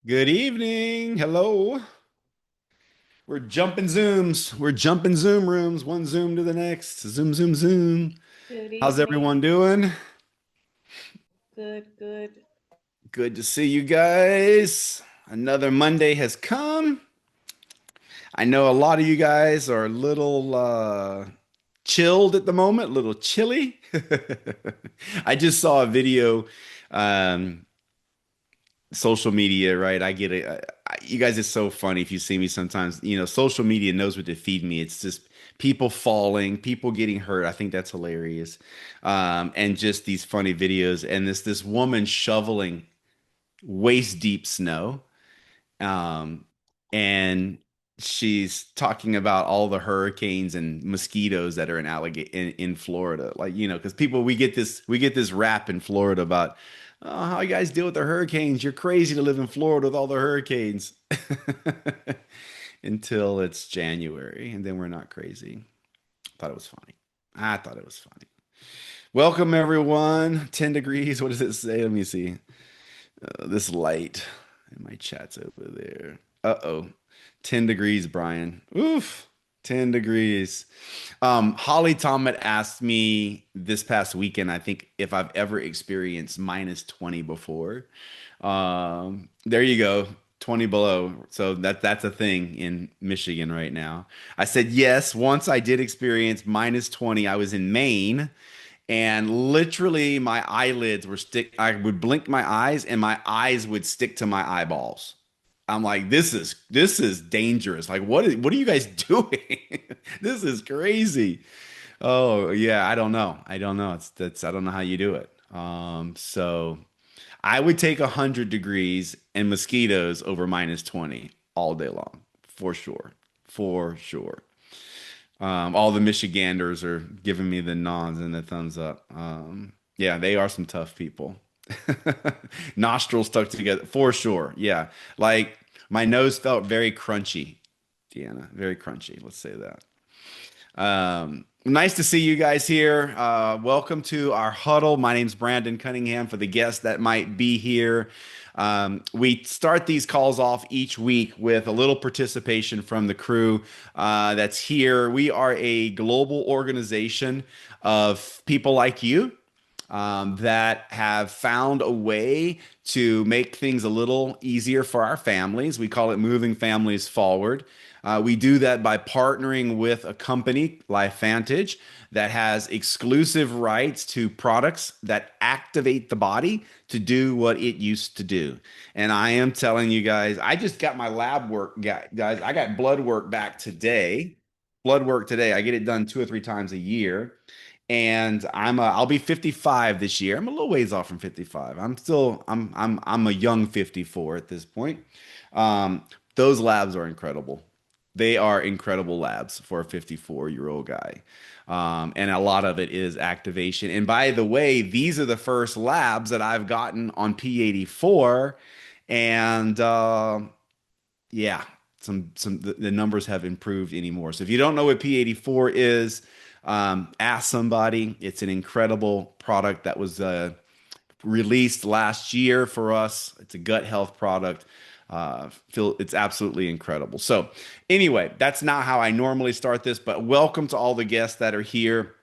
Good evening. Hello. We're jumping Zooms. We're jumping Zoom rooms, one Zoom to the next. Zoom, zoom, zoom. Good How's everyone evening. doing? Good, good. Good to see you guys. Another Monday has come. I know a lot of you guys are a little chilled at the moment, a little chilly. I just saw a video, um, social media, right? I get it. You guys are so funny if you see me sometimes. Social media knows what to feed me. It's just people falling, people getting hurt. I think that's hilarious. And just these funny videos. And this woman shoveling waist deep snow. Um, and she's talking about all the hurricanes and mosquitoes that are in Florida. Like, because people we get this rap in Florida about how you guys deal with the hurricanes. You're crazy to live in Florida with all the hurricanes. Until it's January, and then we're not crazy. Thought it was funny. I thought it was funny. Welcome everyone. 10 degrees. What does it say? Let me see. This light in my chat's over there. Uh-oh. 10 degrees, Brian. Oof. 10 degrees. Holly Tom asked me this past weekend, I think, if I've ever experienced minus 20 before. There you go. 20 below. So that's a thing in Michigan right now. I said yes, once I did experience minus 20. I was in Maine and literally my eyelids were stick. I would blink my eyes and my eyes would stick to my eyeballs. I'm like, this is dangerous. Like, what are you guys doing? This is crazy. Oh yeah, I don't know. I don't know. I don't know how you do it. So I would take 100 degrees and mosquitoes over minus 20 all day long, for sure, for sure. All the Michiganders are giving me the nods and the thumbs up. Yeah, they are some tough people. Nostrils stuck together for sure. Yeah, like my nose felt very crunchy, Deanna. Very crunchy. Let's say that. Nice to see you guys here. Welcome to our huddle. My name's Brandon Cunningham. For the guests that might be here, we start these calls off each week with a little participation from the crew that's here. We are a global organization of people like you that have found a way to make things a little easier for our families. We call it moving families forward. We do that by partnering with a company, LifeVantage, that has exclusive rights to products that activate the body to do what it used to do. And I am telling you guys, I just got my lab work, guys. I got blood work back today. Blood work today. I get it done 2 or 3 times a year. And I'll be 55 this year. I'm a little ways off from 55. I'm a young 54 at this point. Those labs are incredible. They are incredible labs for a 54-year-old guy. And a lot of it is activation. And by the way, these are the first labs that I've gotten on P84. And yeah, the numbers have improved anymore. So if you don't know what P84 is, ask somebody. It's an incredible product that was released last year for us. It's a gut health product. It's absolutely incredible. So, anyway, that's not how I normally start this, but welcome to all the guests that are here.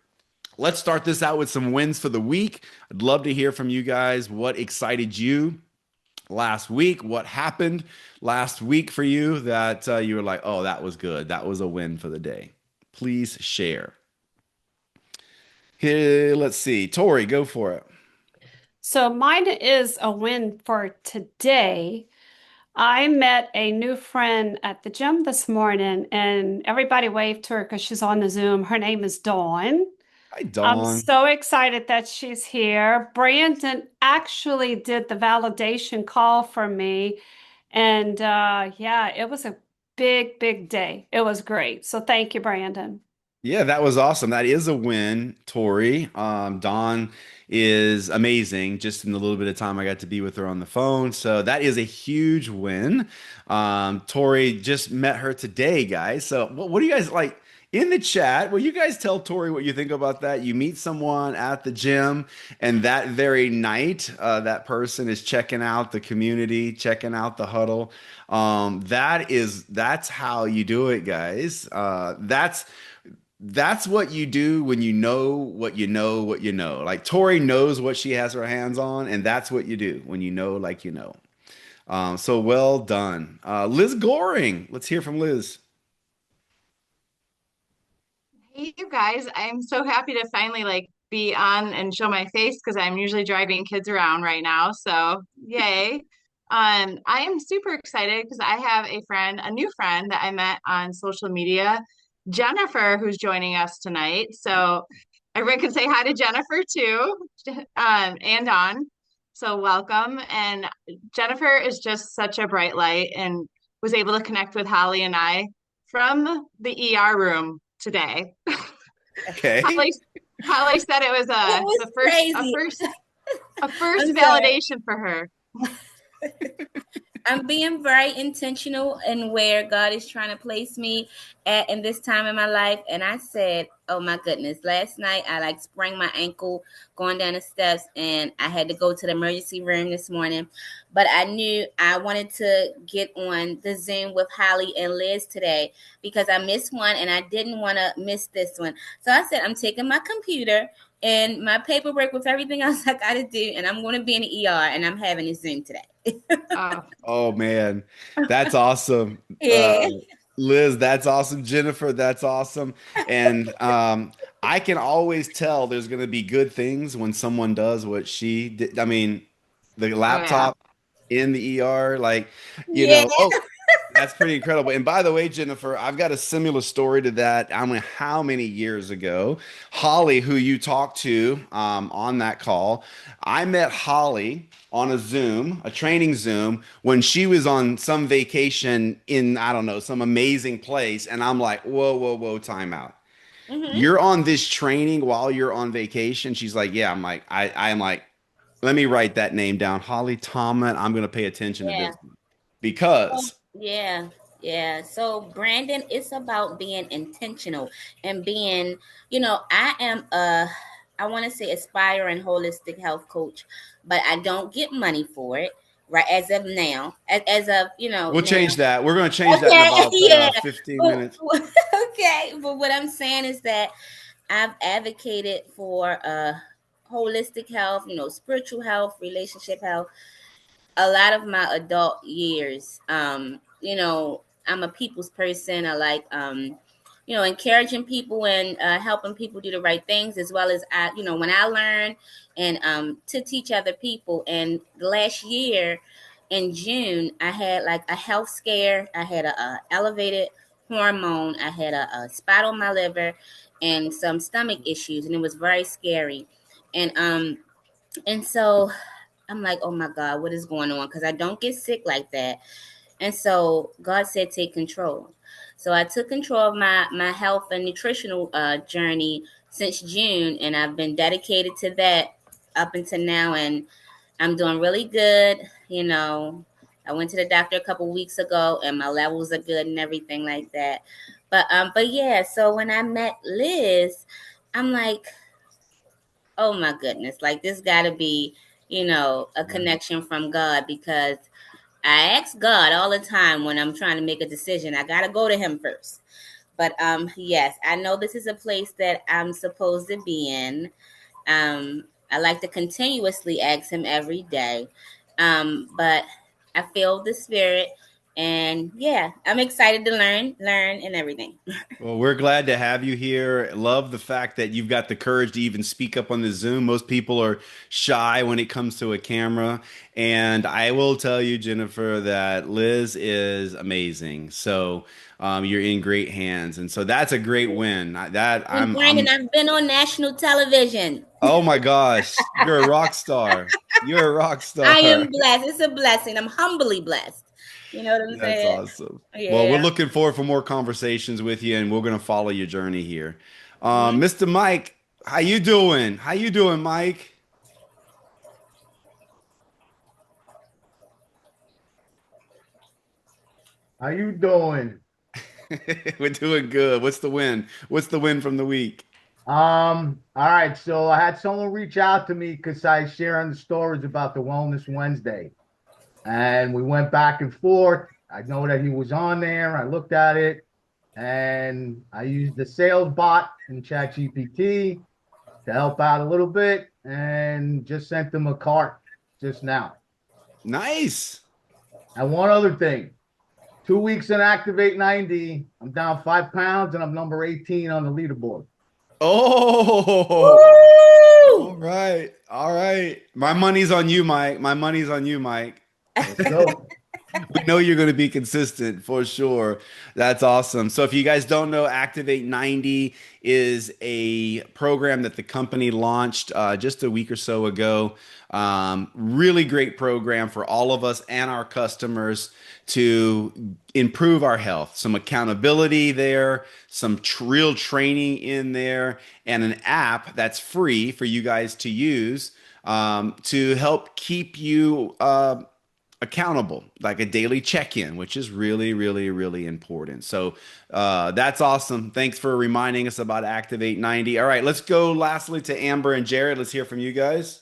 Let's start this out with some wins for the week. I'd love to hear from you guys. What excited you last week? What happened last week for you that you were like, oh, that was good. That was a win for the day. Please share. Here, let's see. Tori, go for it. So mine is a win for today. I met a new friend at the gym this morning, and everybody waved to her because she's on the Zoom. Her name is Dawn. Hi, I'm Dawn. so excited that she's here. Brandon actually did the validation call for me, and yeah, it was a big, big day. It was great. So thank you, Brandon. Yeah, that was awesome. That is a win, Tori. Dawn is amazing. Just in the little bit of time I got to be with her on the phone. So that is a huge win. Tori just met her today, guys. So what do you guys like? in the chat, will you guys tell Tori what you think about that? You meet someone at the gym, and that very night, that person is checking out the community, checking out the huddle. That's how you do it, guys. That's what you do when you know what you know what you know. Like Tori knows what she has her hands on, and that's what you do when you know like you know. So well done. Liz Goring. Let's hear from Liz. Hey, you guys, I'm so happy to finally be on and show my face because I'm usually driving kids around right now. So, yay. I am super excited because I have a new friend that I met on social media, Jennifer, who's joining us tonight. So, everyone can say hi to Jennifer too, and Don. So, welcome. And Jennifer is just such a bright light and was able to connect with Holly and I from the ER room today. Okay. Holly, Holly said it was It was the first crazy. a first I'm sorry. validation for her. I'm being very intentional in where God is trying to place me at in this time in my life. And I said, oh my goodness, last night I like sprained my ankle going down the steps and I had to go to the emergency room this morning. But I knew I wanted to get on the Zoom with Holly and Liz today because I missed one and I didn't want to miss this one. So I said, I'm taking my computer and my paperwork with everything else I got to do, and I'm going to be in the ER and I'm having a Zoom today. Oh, Oh man, that's awesome. Yeah. Liz, that's awesome. Jennifer, that's awesome. And I can always tell there's going to be good things when someone does what she did. I mean, the oh yeah. laptop in the ER, like, Yeah. oh, that's pretty incredible. And by the way, Jennifer, I've got a similar story to that. I mean, how many years ago? Holly, who you talked to on that call, I met Holly on a Zoom, a training Zoom, when she was on some vacation in, I don't know, some amazing place. And I'm like, whoa, whoa, whoa, time out. Hmm. You're on this training while you're on vacation. She's like, yeah. I'm like, I'm like, let me write that name down. Holly Tomlin. I'm going to pay attention to Yeah. this because Yeah. Yeah. So, Brandon, it's about being intentional and being, I am I want to say aspiring holistic health coach, but I don't get money for it, right? As of now, as of, we'll now. change that. We're going to change that in Okay. about Yeah. 15 But, minutes. okay. But what I'm saying is that I've advocated for holistic health, spiritual health, relationship health a lot of my adult years. I'm a people's person. I like, encouraging people and helping people do the right things, as well as when I learn and to teach other people. And last year in June, I had like a health scare. I had a elevated hormone. I had a spot on my liver and some stomach issues, and it was very scary. And so I'm like, oh my God, what is going on? Because I don't get sick like that. And so God said, take control. So I took control of my health and nutritional journey since June, and I've been dedicated to that up until now. And I'm doing really good. I went to the doctor a couple weeks ago, and my levels are good and everything like that. But yeah. So when I met Liz, I'm like, oh my goodness, like this got to be, a connection from God because I ask God all the time when I'm trying to make a decision. I got to go to him first. But yes, I know this is a place that I'm supposed to be in. I like to continuously ask him every day. But I feel the spirit and yeah, I'm excited to learn and everything. Well, we're glad to have you here. Love the fact that you've got the courage to even speak up on the Zoom. Most people are shy when it comes to a camera. And I will tell you, Jennifer, that Liz is amazing. So you're in great hands. And so that's a great win. And Brandon, I've been on national television. Oh my gosh, you're a rock star. You're a rock I star. am blessed. It's a blessing. I'm humbly blessed. You know what I'm That's saying? awesome. Well, we're Yeah. looking forward for more conversations with you, and we're going to follow your journey here. Mhm. Mr. Mike, how you doing? How you doing, Mike? How you doing? We're doing good. What's the win? What's the win from the week? All right. So I had someone reach out to me because I sharing the stories about the Wellness Wednesday. And we went back and forth. I know that he was on there. I looked at it and I used the sales bot in ChatGPT to help out a little bit and just sent them a cart just now. Nice. And one other thing, 2 weeks in Activate 90, I'm down 5 pounds and I'm number 18 on the leaderboard. Oh, all Woo! right. All right. My money's on you, Mike. My money's on you, Mike. Let's go. We know you're going to be consistent for sure. That's awesome. So, if you guys don't know, Activate 90 is a program that the company launched just a week or so ago. Really great program for all of us and our customers to improve our health. Some accountability there, some real training in there, and an app that's free for you guys to use to help keep you accountable, like a daily check-in, which is really, really, really important. So that's awesome. Thanks for reminding us about Activate 90. All right, let's go lastly to Amber and Jared. Let's hear from you guys.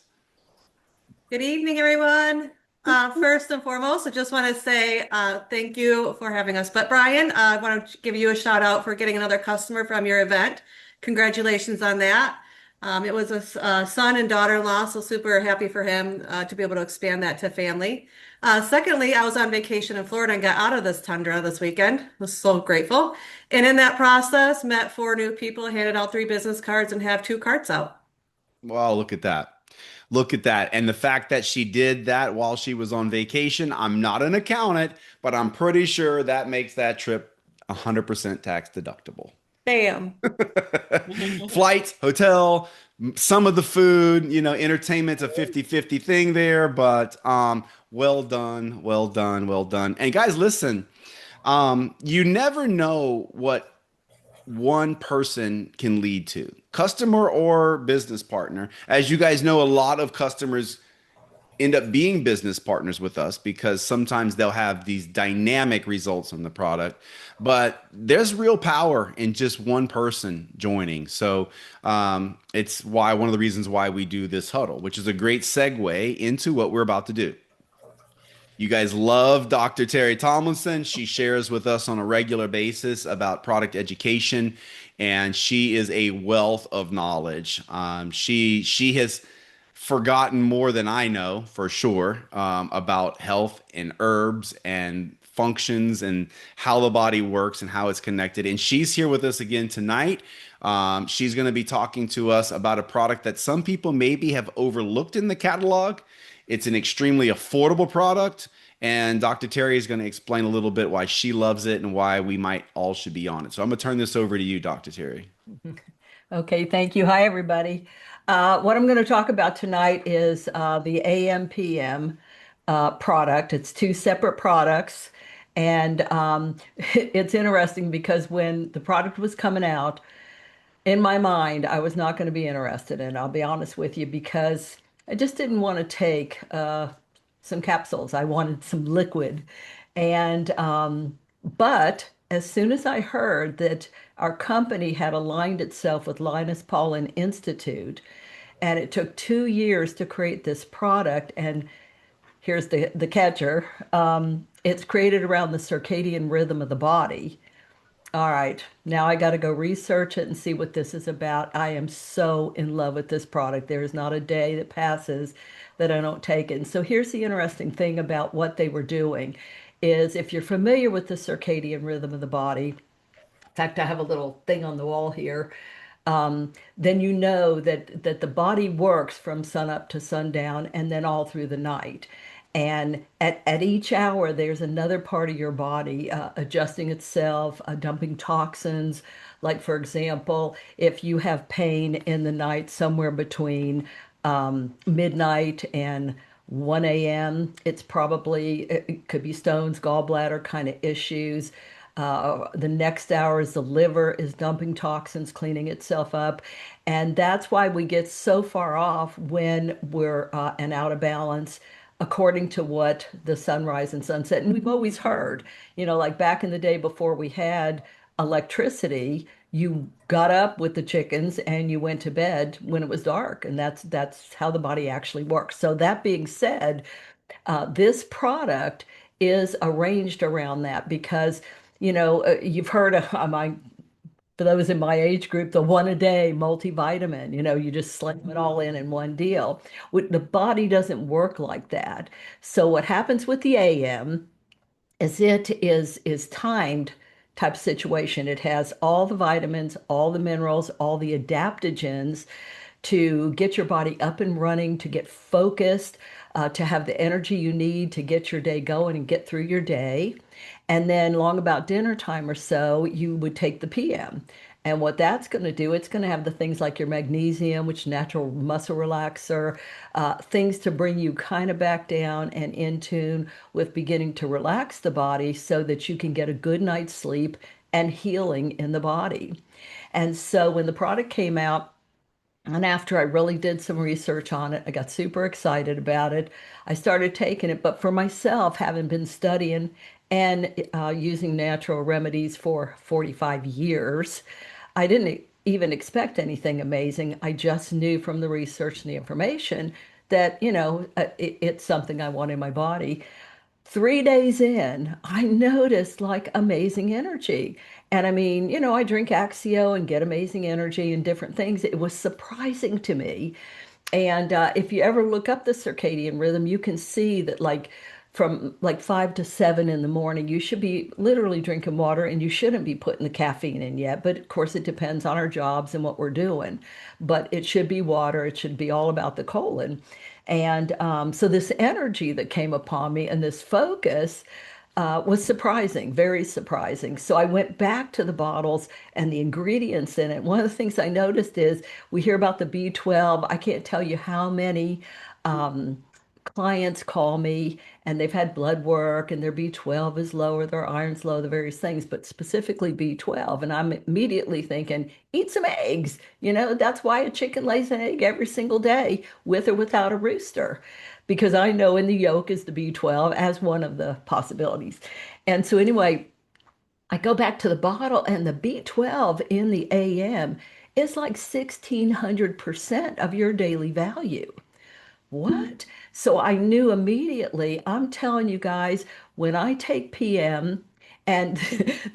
Good evening, everyone. First and foremost, I just want to say thank you for having us. But Brian, I want to give you a shout out for getting another customer from your event. Congratulations on that. It was a son and daughter-in-law, so super happy for him to be able to expand that to family. Secondly, I was on vacation in Florida and got out of this tundra this weekend. Was so grateful. And in that process, met 4 new people, handed out 3 business cards, and have 2 carts out. Wow, look at that. Look at that. And the fact that she did that while she was on vacation, I'm not an accountant, but I'm pretty sure that makes that trip 100% tax deductible. Bam. Flights, hotel, some of the food, entertainment's a 50-50 thing there, but well done, well done, well done. And guys, listen, you never know what one person can lead to, customer or business partner. As you guys know, a lot of customers end up being business partners with us because sometimes they'll have these dynamic results on the product, but there's real power in just one person joining. So it's why one of the reasons why we do this huddle, which is a great segue into what we're about to do. You guys love Dr. Terry Tomlinson. She shares with us on a regular basis about product education, and she is a wealth of knowledge. She has forgotten more than I know for sure about health and herbs and functions and how the body works and how it's connected. And she's here with us again tonight. She's going to be talking to us about a product that some people maybe have overlooked in the catalog. It's an extremely affordable product, and Dr. Terry is going to explain a little bit why she loves it and why we might all should be on it. So I'm going to turn this over to you, Dr. Terry. Okay, thank you. Hi, everybody. What I'm going to talk about tonight is the AM/PM product. It's 2 separate products. And it's interesting because when the product was coming out, in my mind, I was not going to be interested in it. I'll be honest with you, because I just didn't want to take some capsules. I wanted some liquid. And but as soon as I heard that our company had aligned itself with Linus Pauling Institute, and it took 2 years to create this product, and here's the catcher. It's created around the circadian rhythm of the body. All right, now I got to go research it and see what this is about. I am so in love with this product. There is not a day that passes that I don't take it. And so here's the interesting thing about what they were doing is, if you're familiar with the circadian rhythm of the body, in fact, I have a little thing on the wall here, then you know that the body works from sunup to sundown and then all through the night. And at each hour, there's another part of your body adjusting itself, dumping toxins. Like, for example, if you have pain in the night somewhere between midnight and 1 a.m., it could be stones, gallbladder kind of issues. The next hour is the liver is dumping toxins, cleaning itself up. And that's why we get so far off when we're and out of balance according to what the sunrise and sunset. And we've always heard, like back in the day before we had electricity, you got up with the chickens and you went to bed when it was dark, and that's how the body actually works. So that being said, this product is arranged around that because you've heard of my for those in my age group, the one a day multivitamin, you just slam it all in one deal. The body doesn't work like that. So what happens with the AM is it is timed type situation. It has all the vitamins, all the minerals, all the adaptogens to get your body up and running, to get focused, to have the energy you need to get your day going and get through your day. And then long about dinner time or so, you would take the PM. And what that's going to do, it's going to have the things like your magnesium, which natural muscle relaxer, things to bring you kind of back down and in tune with beginning to relax the body so that you can get a good night's sleep and healing in the body. And so when the product came out, and after I really did some research on it, I got super excited about it. I started taking it, but for myself, having been studying and using natural remedies for 45 years, I didn't even expect anything amazing. I just knew from the research and the information that, it's something I want in my body. 3 days in, I noticed like amazing energy. And I mean, I drink Axio and get amazing energy and different things. It was surprising to me. And if you ever look up the circadian rhythm, you can see that like from like 5 to 7 in the morning, you should be literally drinking water and you shouldn't be putting the caffeine in yet. But of course, it depends on our jobs and what we're doing. But it should be water. It should be all about the colon. And so this energy that came upon me and this focus was surprising, very surprising. So I went back to the bottles and the ingredients in it. One of the things I noticed is we hear about the B12. I can't tell you how many um, clients call me and they've had blood work and their B12 is low or their iron's low, the various things, but specifically B12. And I'm immediately thinking, eat some eggs. That's why a chicken lays an egg every single day with or without a rooster, because I know in the yolk is the B12 as one of the possibilities. And so, anyway, I go back to the bottle, and the B12 in the AM is like 1600% of your daily value. What? So I knew immediately, I'm telling you guys, when I take PM, and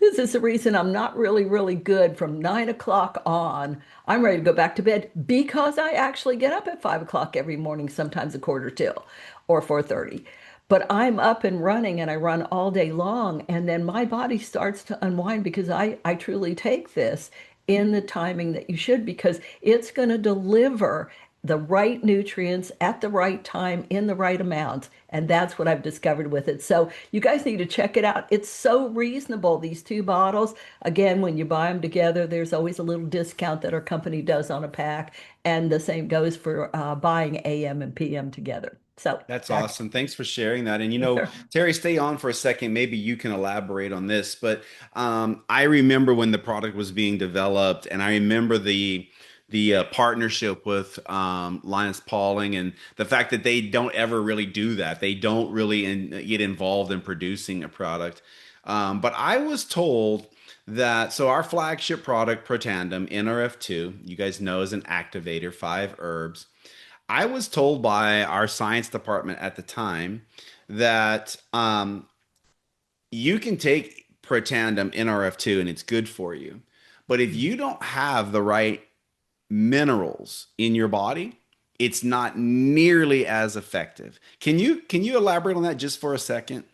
this is the reason I'm not really, really good from 9 o'clock on, I'm ready to go back to bed because I actually get up at 5 o'clock every morning, sometimes a quarter till or 4:30. But I'm up and running and I run all day long. And then my body starts to unwind because I truly take this in the timing that you should, because it's going to deliver the right nutrients at the right time in the right amount. And that's what I've discovered with it. So you guys need to check it out. It's so reasonable, these two bottles. Again, when you buy them together, there's always a little discount that our company does on a pack. And the same goes for buying AM and PM together. So That's back. awesome. Thanks for sharing that. And Terry, stay on for a second. Maybe you can elaborate on this. But I remember when the product was being developed, and I remember the partnership with Linus Pauling and the fact that they don't ever really do that. They don't really get involved in producing a product. But I was told that our flagship product, Protandem NRF2, you guys know, is an activator, 5 herbs. I was told by our science department at the time that you can take Protandem NRF2 and it's good for you. But if you don't have the right minerals in your body, it's not nearly as effective. Can you elaborate on that just for a second?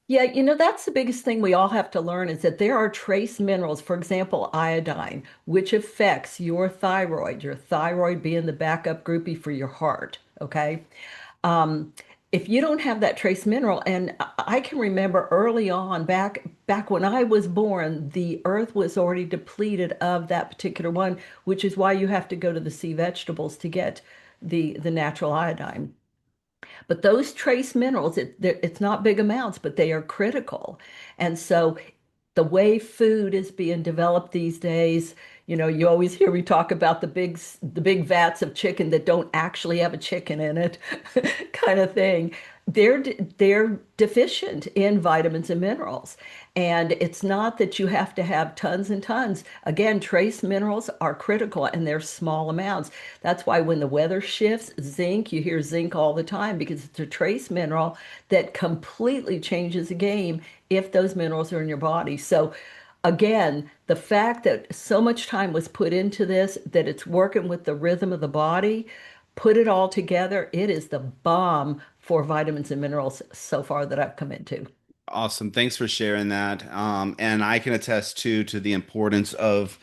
Yeah, that's the biggest thing we all have to learn is that there are trace minerals, for example, iodine, which affects your thyroid being the backup groupie for your heart. Okay. Um, if you don't have that trace mineral, and I can remember early on, back when I was born, the earth was already depleted of that particular one, which is why you have to go to the sea vegetables to get the natural iodine. But those trace minerals, it's not big amounts, but they are critical. And so the way food is being developed these days, You know, you always hear me talk about the big vats of chicken that don't actually have a chicken in it, kind of thing. They're deficient in vitamins and minerals. And it's not that you have to have tons and tons. Again, trace minerals are critical and they're small amounts. That's why when the weather shifts, zinc, you hear zinc all the time because it's a trace mineral that completely changes the game if those minerals are in your body. So again, the fact that so much time was put into this, that it's working with the rhythm of the body, put it all together, it is the bomb for vitamins and minerals so far that I've come into. Awesome. Thanks for sharing that. And I can attest too to the importance of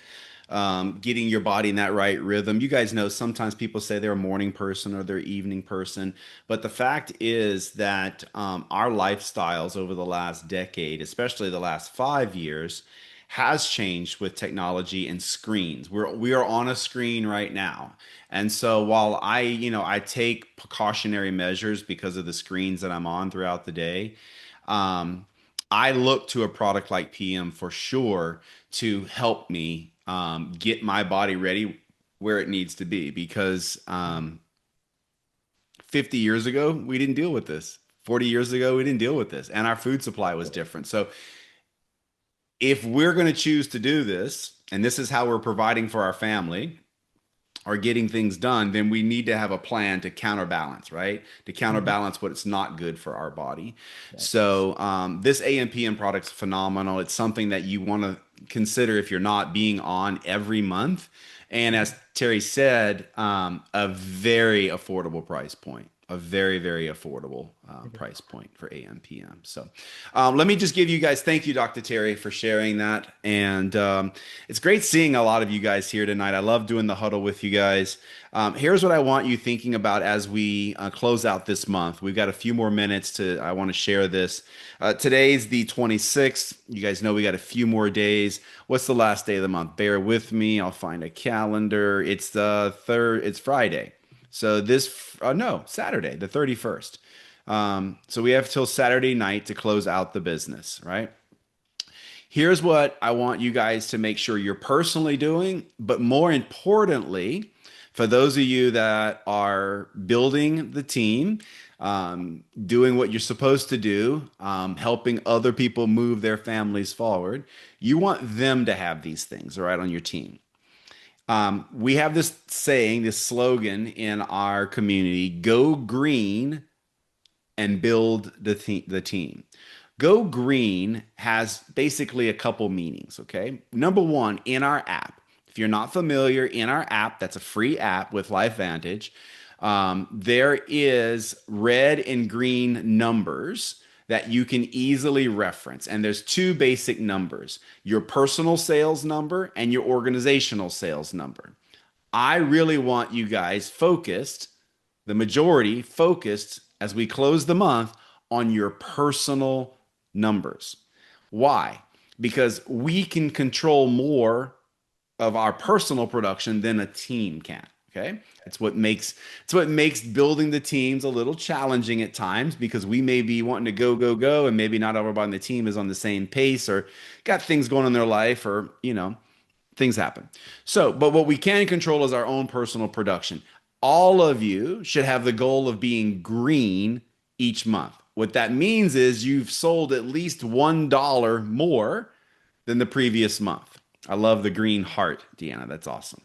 getting your body in that right rhythm. You guys know sometimes people say they're a morning person or they're evening person, but the fact is that our lifestyles over the last decade, especially the last 5 years, has changed with technology and screens. We are on a screen right now. And so while I take precautionary measures because of the screens that I'm on throughout the day, um, I look to a product like PM for sure to help me get my body ready where it needs to be because 50 years ago, we didn't deal with this. 40 years ago, we didn't deal with this, and our food supply was different. So if we're going to choose to do this, and this is how we're providing for our family, are getting things done, then we need to have a plan to counterbalance, right? To counterbalance what it's not good for our body. So this AMPM product's phenomenal. It's something that you want to consider if you're not being on every month. And as Terry said, a very affordable price point. A very, very affordable price point for AMPM. So let me just give you guys, thank you, Dr. Terry, for sharing that. And it's great seeing a lot of you guys here tonight. I love doing the huddle with you guys. Here's what I want you thinking about as we close out this month. We've got a few more minutes I want to share this. Today's the 26th. You guys know we got a few more days. What's the last day of the month? Bear with me. I'll find a calendar. It's the third, it's Friday. So no, Saturday, the 31st. So we have till Saturday night to close out the business, right? Here's what I want you guys to make sure you're personally doing, but more importantly, for those of you that are building the team, doing what you're supposed to do, helping other people move their families forward, you want them to have these things, all right, on your team. We have this saying, this slogan in our community, go green and build the team. Go green has basically a couple meanings, okay? Number one, in our app, if you're not familiar, in our app, that's a free app with LifeVantage, there is red and green numbers that you can easily reference. And there's two basic numbers, your personal sales number and your organizational sales number. I really want you guys focused, the majority focused as we close the month on your personal numbers. Why? Because we can control more of our personal production than a team can. Okay. It's what makes building the teams a little challenging at times because we may be wanting to go, and maybe not everybody on the team is on the same pace or got things going on in their life or, things happen. So, but what we can control is our own personal production. All of you should have the goal of being green each month. What that means is you've sold at least $1 more than the previous month. I love the green heart, Deanna. That's awesome.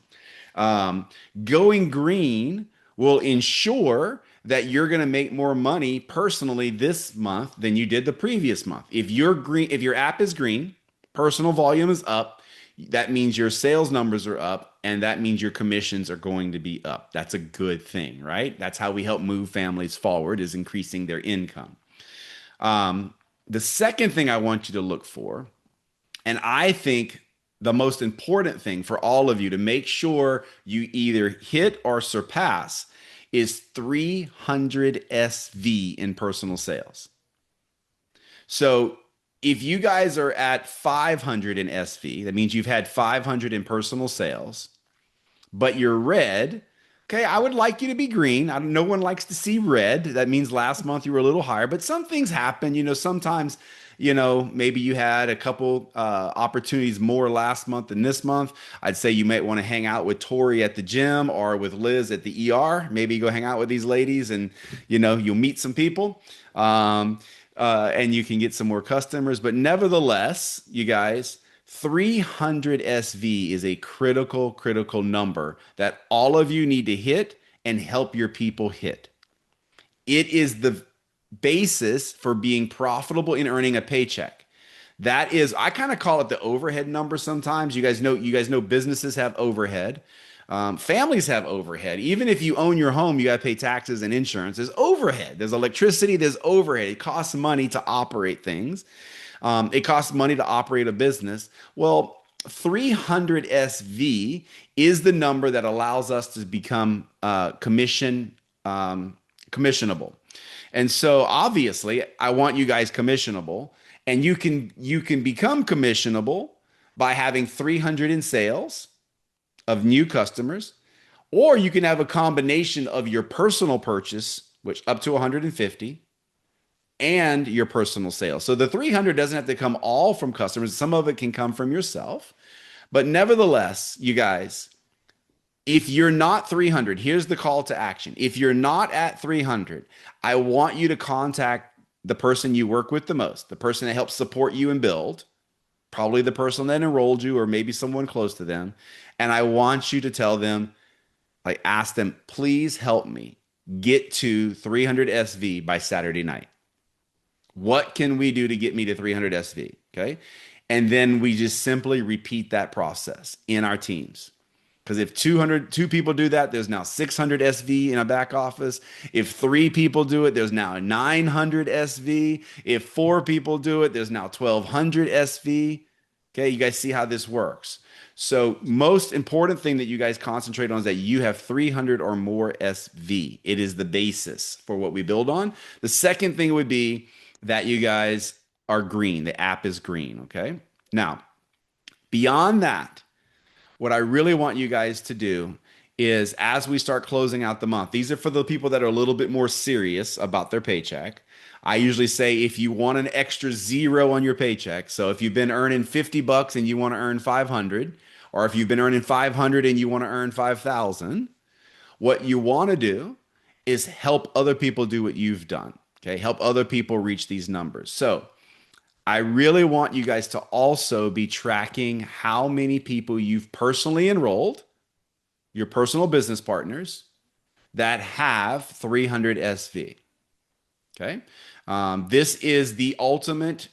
Going green will ensure that you're going to make more money personally this month than you did the previous month. If your app is green, personal volume is up, that means your sales numbers are up, and that means your commissions are going to be up. That's a good thing, right? That's how we help move families forward, is increasing their income. The second thing I want you to look for, and I think the most important thing for all of you to make sure you either hit or surpass, is 300 SV in personal sales. So if you guys are at 500 in SV, that means you've had 500 in personal sales, but you're red Okay, I would like you to be green. No one likes to see red. That means last month you were a little higher, but some things happen. Sometimes, maybe you had a couple opportunities more last month than this month. I'd say you might want to hang out with Tori at the gym or with Liz at the ER. Maybe go hang out with these ladies and, you'll meet some people. And you can get some more customers. But nevertheless, you guys, 300 SV is a critical number that all of you need to hit and help your people hit. It is the basis for being profitable in earning a paycheck. That is, I kind of call it the overhead number sometimes. You guys know businesses have overhead. Families have overhead. Even if you own your home, you got to pay taxes and insurance. There's overhead. There's electricity. There's overhead. It costs money to operate things. It costs money to operate a business. Well, 300 SV is the number that allows us to become commissionable. And so obviously, I want you guys commissionable, and you can become commissionable by having 300 in sales of new customers, or you can have a combination of your personal purchase, which up to 150, and your personal sales. So the 300 doesn't have to come all from customers. Some of it can come from yourself. But nevertheless, you guys, if you're not 300, here's the call to action. If you're not at 300, I want you to contact the person you work with the most, the person that helps support you and build, probably the person that enrolled you or maybe someone close to them. And I want you to tell them, ask them, please help me get to 300 SV by Saturday night. What can we do to get me to 300 SV? Okay. And then we just simply repeat that process in our teams. Because if 2 people do that, there's now 600 SV in a back office. If 3 people do it, there's now 900 SV. If 4 people do it, there's now 1200 SV. Okay, you guys see how this works. So most important thing that you guys concentrate on is that you have 300 or more SV. It is the basis for what we build on. The second thing would be that you guys are green. The app is green, okay? Now, beyond that, what I really want you guys to do is as we start closing out the month, these are for the people that are a little bit more serious about their paycheck. I usually say if you want an extra 0 on your paycheck, so if you've been earning $50 and you want to earn 500, or if you've been earning 500 and you want to earn 5,000, what you want to do is help other people do what you've done. Okay, help other people reach these numbers. So I really want you guys to also be tracking how many people you've personally enrolled, your personal business partners, that have 300 SV. Okay. This is the ultimate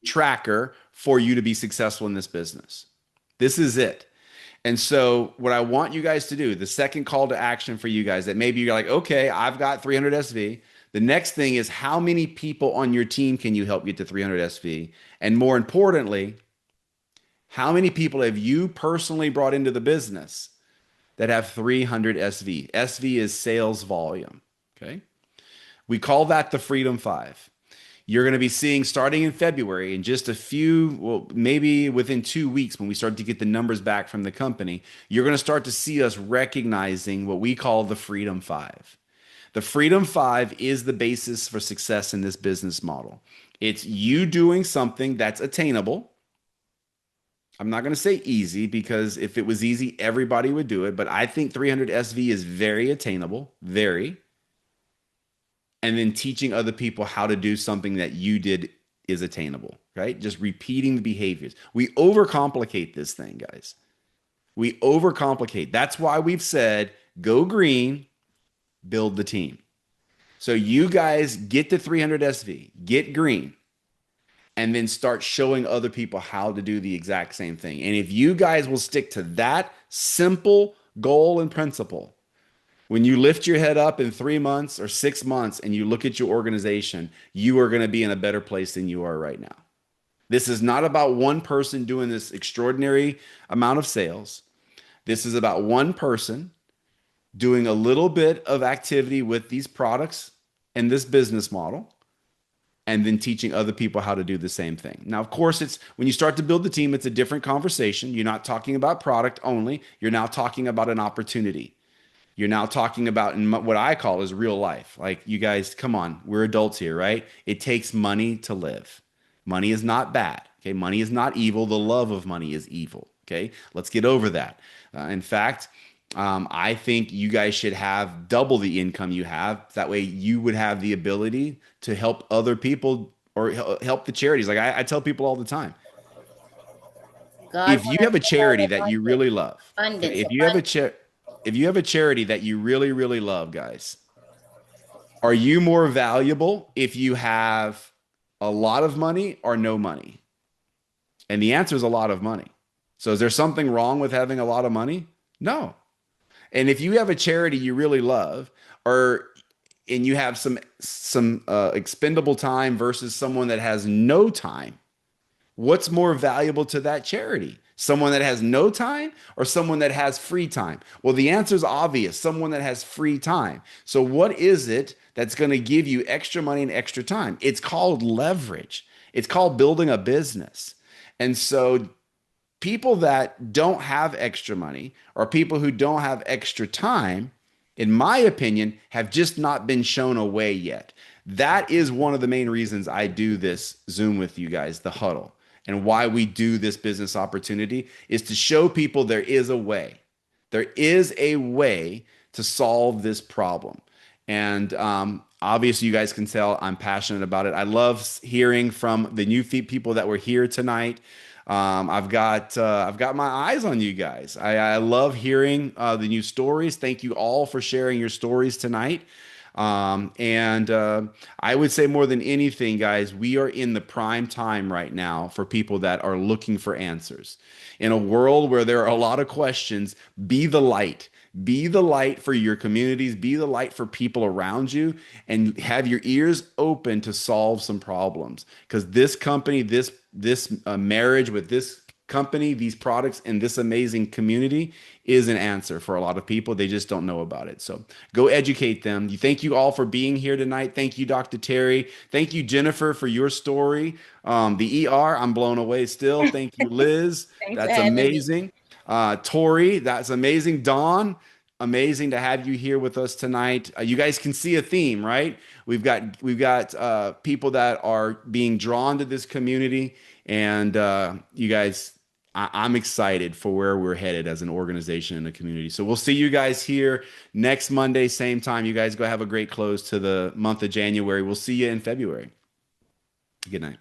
tracker for you to be successful in this business. This is it. And so what I want you guys to do, the second call to action for you guys, that maybe you're like, okay, I've got 300 SV. The next thing is how many people on your team can you help get to 300 SV? And more importantly, how many people have you personally brought into the business that have 300 SV? SV is sales volume, okay? We call that the Freedom 5. You're going to be seeing starting in February, in just a few, well, maybe within 2 weeks when we start to get the numbers back from the company, you're going to start to see us recognizing what we call the Freedom 5. The Freedom 5 is the basis for success in this business model. It's you doing something that's attainable. I'm not going to say easy, because if it was easy, everybody would do it. But I think 300 SV is very attainable, very. And then teaching other people how to do something that you did is attainable, right? Just repeating the behaviors. We overcomplicate this thing, guys. We overcomplicate. That's why we've said, go green, build the team. So you guys get to 300 SV, get green, and then start showing other people how to do the exact same thing. And if you guys will stick to that simple goal and principle, when you lift your head up in 3 months or 6 months and you look at your organization, you are going to be in a better place than you are right now. This is not about one person doing this extraordinary amount of sales. This is about one person doing a little bit of activity with these products and this business model, and then teaching other people how to do the same thing. Now, of course, it's when you start to build the team, it's a different conversation. You're not talking about product only. You're now talking about an opportunity. You're now talking about in what I call is real life. Like, you guys, come on, we're adults here, right? It takes money to live. Money is not bad. Okay. Money is not evil. The love of money is evil. Okay. Let's get over that. In fact, I think you guys should have double the income you have. That way you would have the ability to help other people or help the charities. Like I tell people all the time, God if you wants have a us to have charity that you really love, okay, abundance, if you have a charity that you really, really love, guys, are you more valuable if you have a lot of money or no money? And the answer is a lot of money. So is there something wrong with having a lot of money? No. And if you have a charity you really love, or and you have some expendable time versus someone that has no time, what's more valuable to that charity? Someone that has no time or someone that has free time? Well, the answer is obvious, someone that has free time. So what is it that's going to give you extra money and extra time? It's called leverage. It's called building a business. And so people that don't have extra money or people who don't have extra time, in my opinion, have just not been shown a way yet. That is one of the main reasons I do this Zoom with you guys, the huddle, and why we do this business opportunity is to show people there is a way. There is a way to solve this problem. And obviously, you guys can tell I'm passionate about it. I love hearing from the new people that were here tonight. I've got my eyes on you guys. I love hearing the new stories. Thank you all for sharing your stories tonight. And I would say more than anything, guys, we are in the prime time right now for people that are looking for answers. In a world where there are a lot of questions, be the light. Be the light for your communities, be the light for people around you, and have your ears open to solve some problems. Because this company, this marriage with this company, these products, and this amazing community is an answer for a lot of people. They just don't know about it. So go educate them. Thank you all for being here tonight. Thank you, Dr. Terry. Thank you, Jennifer, for your story. The ER, I'm blown away still. Thank you, Liz. Thanks for That's having me. amazing. Tori, that's amazing. Dawn, amazing to have you here with us tonight. You guys can see a theme, right? We've got people that are being drawn to this community, and you guys, I'm excited for where we're headed as an organization and a community. So we'll see you guys here next Monday, same time. You guys go have a great close to the month of January. We'll see you in February. Good night.